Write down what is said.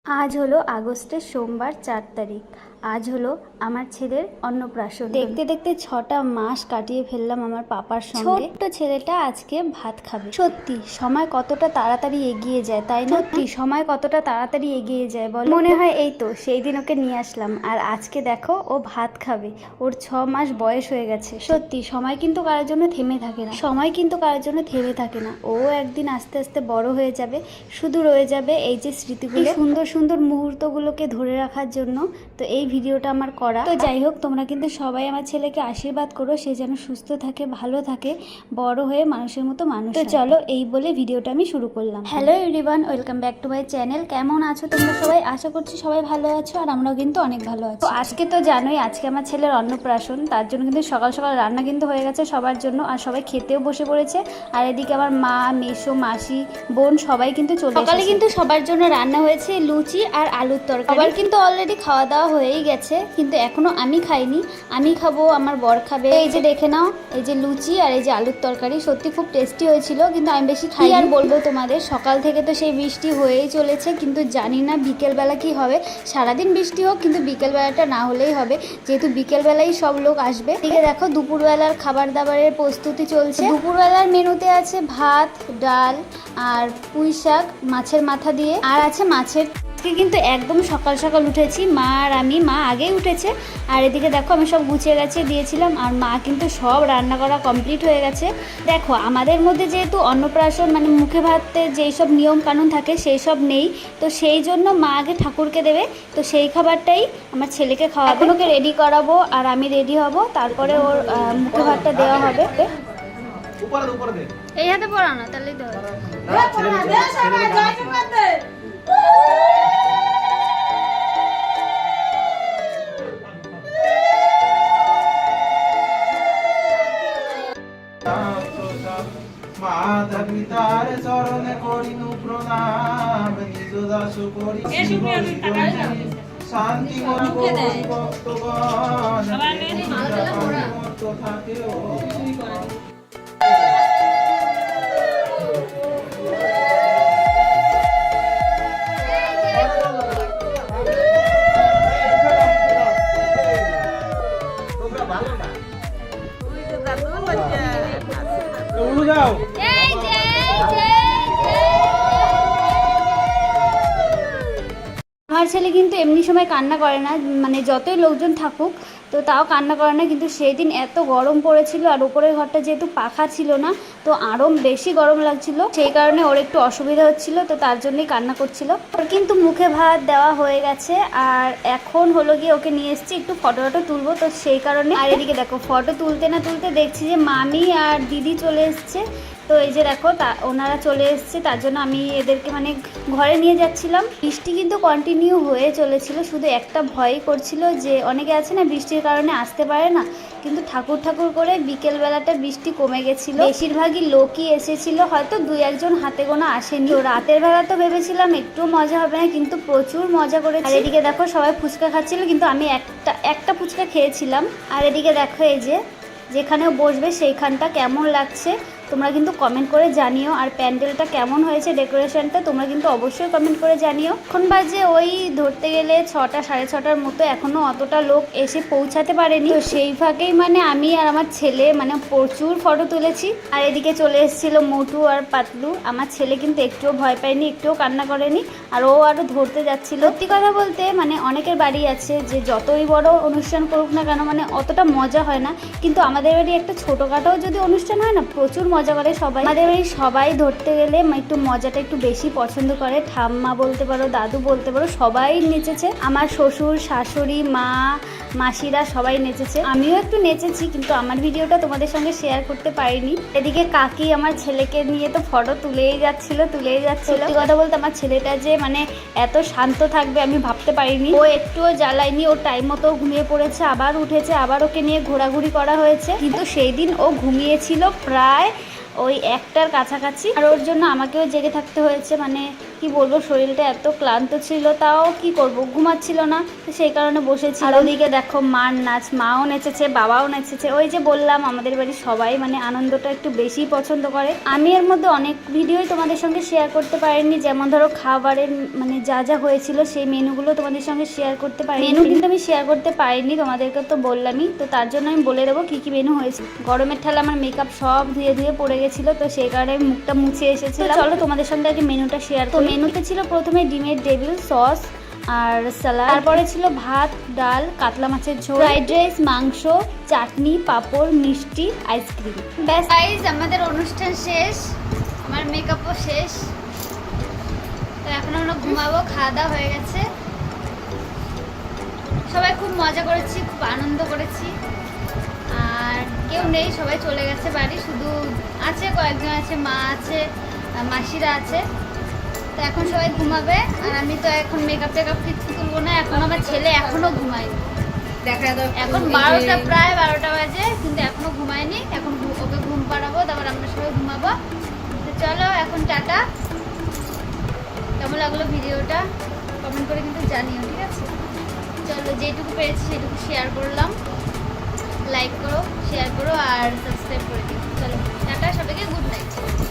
আজ হলো আগস্টের সোমবার 4 তারিখ। আজ হলো আমার ছেলের অন্নপ্রাশন। দেখতে দেখতে 6টা মাস কাটিয়ে ফেললাম আমার পাপার সঙ্গে। ছোট্ট ছেলেটা আজকে ভাত খাবে। সত্যি সময় কতটা তাড়াতাড়ি এগিয়ে যায়, তাই না? সত্যি সময় কতটা তাড়াতাড়ি এগিয়ে যায় বল। মনে হয় এই তো সেই দিন ওকে নিয়ে আসলাম, আর আজকে দেখো ও ভাত খাবে। ওর 6 মাস বয়স হয়ে গেছে। সত্যি সময় কিন্তু কারোর জন্য থেমে থাকে না, সময় কিন্তু কারোর জন্য থেমে থাকে না। ও একদিন আস্তে আস্তে বড় হয়ে যাবে, শুধু রয়ে যাবে এই যে স্মৃতিগুলো, সুন্দর সুন্দর মুহূর্তগুলোকে ধরে রাখার জন্য। তো এই ভিডিওটা আমার করা। তো যাই হোক, তোমরা কিন্তু সবাই আমার ছেলেকে আশীর্বাদ করো, সে যেন সুস্থ থাকে, ভালো থাকে, বড় হয়ে মানুষের মতো মানুষ। তো চলো এই বলে ভিডিওটা আমি শুরু করলাম। Hello everyone, welcome back to my channel. কেমন আছো তোমরা সবাই? আশা করছি সবাই ভালো আছো, আর আমরাও কিন্তু অনেক ভালো আছি। তো আজকে তো জানোই আজকে আমার ছেলের অন্নপ্রাশন, তার জন্য কিন্তু সকাল সকাল রান্না কিন্তু হয়ে গেছে সবার জন্য, আর সবাই খেতেও বসে পড়েছে। আর এদিকে আমার মা, মেসো, মাসি, বোন সবাই কিন্তু চলে এসেছে। সকালে কিন্তু সবার জন্য রান্না হয়েছে লুচি আর আলুর তরকারি। সবার কিন্তু অলরেডি খাওয়া দাওয়া হয়েই গেছে, কিন্তু এখনো আমি খাইনি। আমি খাবো, আমার বর খাবে। এই যে দেখে নাও, এই যে লুচি আর এই যে আলুর তরকারি, সত্যি খুব টেস্টি হয়েছিল, কিন্তু আমি বেশি খাই। আর বলবো তোমাদের, সকাল থেকে তো সেই বৃষ্টি হয়েই চলেছে, কিন্তু জানি না বিকেলবেলা কি হবে। সারাদিন বৃষ্টি হোক, কিন্তু বিকেলবেলাটা না হলেই হবে, যেহেতু বিকেলবেলাই সব লোক আসবে। এদিকে দেখো দুপুরবেলার খাবার দাবারের প্রস্তুতি চলছে। দুপুরবেলার মেনুতে আছে ভাত, ডাল আর পুঁই শাক মাছের মাথা দিয়ে, আর আছে মাছের। কিন্তু একদম সকাল সকাল উঠেছি মা আর আমি। মা আগেই উঠেছে, আর এদিকে দেখো আমি সব গুছিয়ে গেছে দিয়েছিলাম, আর মা কিন্তু সব রান্না করা কমপ্লিট হয়ে গেছে। দেখো আমাদের মধ্যে যেহেতু অন্নপ্রাশন মানে মুখে ভাতে যেই সব নিয়ম কানুন থাকে সেই সব নেই, তো সেই জন্য মা আগে ঠাকুরকে দেবে, তো সেই খাবারটাই আমার ছেলেকে খাওয়াবো। ওকে রেডি করাবো আর আমি রেডি হব, তারপরে ওর মুখে ভাতটা দেওয়া হবে। এই হাতে পড়া না, তাহলেই দেওয়া মাধবী তার চরণে করিনু প্রণাম, নিজ দাস করি শান্তি ভক্তগণ থাকে। আমার ছেলে কিন্তু এমনি সময় কান্না করে না, মানে যতই লোকজন থাকুক তো তাও কান্না করে না, কিন্তু সেই দিন এত গরম পড়েছিল, আর উপরের ঘরটা যেহেতু পাখা ছিল না, তো আরও বেশি গরম লাগছিল, সেই কারণে ওর একটু অসুবিধা হচ্ছিল, তো তার জন্যই কান্না করছিল। ওর কিন্তু মুখে ভাত দেওয়া হয়ে গেছে, আর এখন হলো গিয়ে ওকে নিয়ে এসেছি একটু ফটো তুলবো, তো সেই কারণে। আর এদিকে দেখো ফটো তুলতে না তুলতে দেখছি যে মামি আর দিদি চলে এসছে। তো এই যে দেখো ওনারা চলে এসছে, তার জন্য আমি এদেরকে মানে ঘরে নিয়ে যাচ্ছিলাম। বৃষ্টি কিন্তু কন্টিনিউ হয়ে চলেছিল, শুধু একটা ভয়ই করছিল যে অনেকে আছে না বৃষ্টির কারণে আসতে পারে না, কিন্তু ঠাকুর ঠাকুর করে বিকেলবেলাটা বৃষ্টি কমে গেছিলো। বেশিরভাগই লোকই এসেছিল, হয়তো 2-1 হাতে গোনা আসেনি। তো রাতের বেলা তো ভেবেছিলাম একটু মজা হবে না, কিন্তু প্রচুর মজা করেছি। আর এদিকে দেখো সবাই ফুচকা খাচ্ছিল, কিন্তু আমি একটা ফুচকা খেয়েছিলাম। আর এদিকে দেখো এই যে যেখানেও বসবে সেইখানটা কেমন লাগছে তোমরা কিন্তু কমেন্ট করে জানিও, আর প্যান্ডেলটা কেমন হয়েছে, ডেকোরেশনটা তোমরা কিন্তু অবশ্যই কমেন্ট করে জানিও। এখন বাজে ওই ধরতে গেলে 6টা 6:30 মতো, এখনও অতটা লোক এসে পৌঁছাতে পারেনি, তো সেই ফাঁকেই মানে আমি আর আমার ছেলে মানে প্রচুর ফটো তুলেছি। আর এদিকে চলে এসেছিলো মোটু আর পাতলু। আমার ছেলে কিন্তু একটুও ভয় পায়নি, একটুও কান্না করেনি, আর ও আরও ধরতে যাচ্ছিল। সত্যি কথা বলতে মানে অনেকের বাড়ি আছে যে যতই বড় অনুষ্ঠান করুক না কেন মানে অতটা মজা হয় না, কিন্তু আমাদের বাড়ি একটা ছোটোখাটো যদি অনুষ্ঠান হয় না প্রচুর মজা করে সবাই। আমাদের বাড়ি সবাই ধরতে গেলে একটু মজাটা একটু বেশি পছন্দ করে। ঠাম্মা বলতে পারো, দাদু বলতে পারো, সবাই নেচেছে। আমার শ্বশুর, শাশুড়ি, মা, মাসিরা সবাই নেচেছে, আমিও একটু নেচেছি, কিন্তু আমার ভিডিওটা তোমাদের সঙ্গে শেয়ার করতে পারিনি। এদিকে কাকি আমার ছেলেকে নিয়ে তো ফটো তুলেই যাচ্ছিল। সত্যি কথা বলতে আমার ছেলেটা যে মানে এত শান্ত থাকবে আমি ভাবতে পারিনি। ও একটুও জ্বালায়নি, ও টাইম মতো ঘুমিয়ে পড়েছে, আবার উঠেছে, আবার ওকে নিয়ে ঘোরাঘুরি করা হয়েছে, কিন্তু সেই দিন ও ঘুমিয়েছিল প্রায় ওই 1টার কাছাকাছি, আর ওর জন্য আমাকেও জেগে থাকতে হয়েছে। মানে কি কি বলবো, শরীরটা এত ক্লান্ত ছিল, তাও কি করব, ঘুমাচ্ছিল না, তো সেই কারণে বসেছি। আর ওদিকে দেখো মার নাচ, মাও নেচেছে, বাবাও নেচেছে। ওই যে বললাম আমাদের বাড়ির সবাই মানে আনন্দটা একটু বেশি পছন্দ করে। আমি এর মধ্যে অনেক ভিডিওই তোমাদের সঙ্গে শেয়ার করতে পারিনি, যেমন ধরো খাবারের মানে যা যা হয়েছিল সেই মেনুগুলো তোমাদের সঙ্গে শেয়ার করতে পারি। মেনু কিন্তু আমি শেয়ার করতে পারিনি, তোমাদেরকে তো বললামই, তো তার জন্য আমি বলে দেবো কী কী মেনু হয়েছে। গরমের ঠেলা আমার মেকআপ সব ধুয়ে ধুয়ে পড়ে গেছিলো, তো সেই কারণে আমি মুখটা মুছে এসেছিলাম। চলো তোমাদের সঙ্গে আগে মেনুটা শেয়ার। তো মেনুতে ছিল প্রথমে ডিমের টেবিল, সস আর স্যালাড, তারপরে ছিল ভাত, ডাল, কাতলা মাছের ঝোল, ফ্রাইড রাইস, মাংস, চাটনি, পাঁপড়, মিষ্টি, আইসক্রিম। ব্যাস গাইস, আমাদের অনুষ্ঠান শেষ, আমার মেকআপও শেষ। তো এখন আমরা ঘুমাবো, খাওয়া দাওয়া হয়ে গেছে। সবাই খুব মজা করেছি, খুব আনন্দ করেছি। আর কেউ নেই, সবাই চলে গেছে বাড়ি, শুধু আছে কয়েকজন আছে, মা আছে, মাসিরা আছে। তো এখন সবাই ঘুমাবে, আর আমি তো এখন মেকআপ টেকআপ কিছু তুলবো না। এখন আমার ছেলে এখনো ঘুমায়নি, এখন 12টা, প্রায় 12টা বাজে, কিন্তু এখনো ঘুমায়নি। এখন ওকে ঘুম পাড়াবো, তারপর আমরা সবাই ঘুমাবো। তো চলো এখন টাটা। কেমন লাগলো ভিডিওটা কমেন্ট করে কিন্তু জানিও, ঠিক আছে? চলো, যেটুকু পেরেছি সেটুকু শেয়ার করলাম। লাইক করো, শেয়ার করো আর সাবস্ক্রাইব করে দিও। চলো।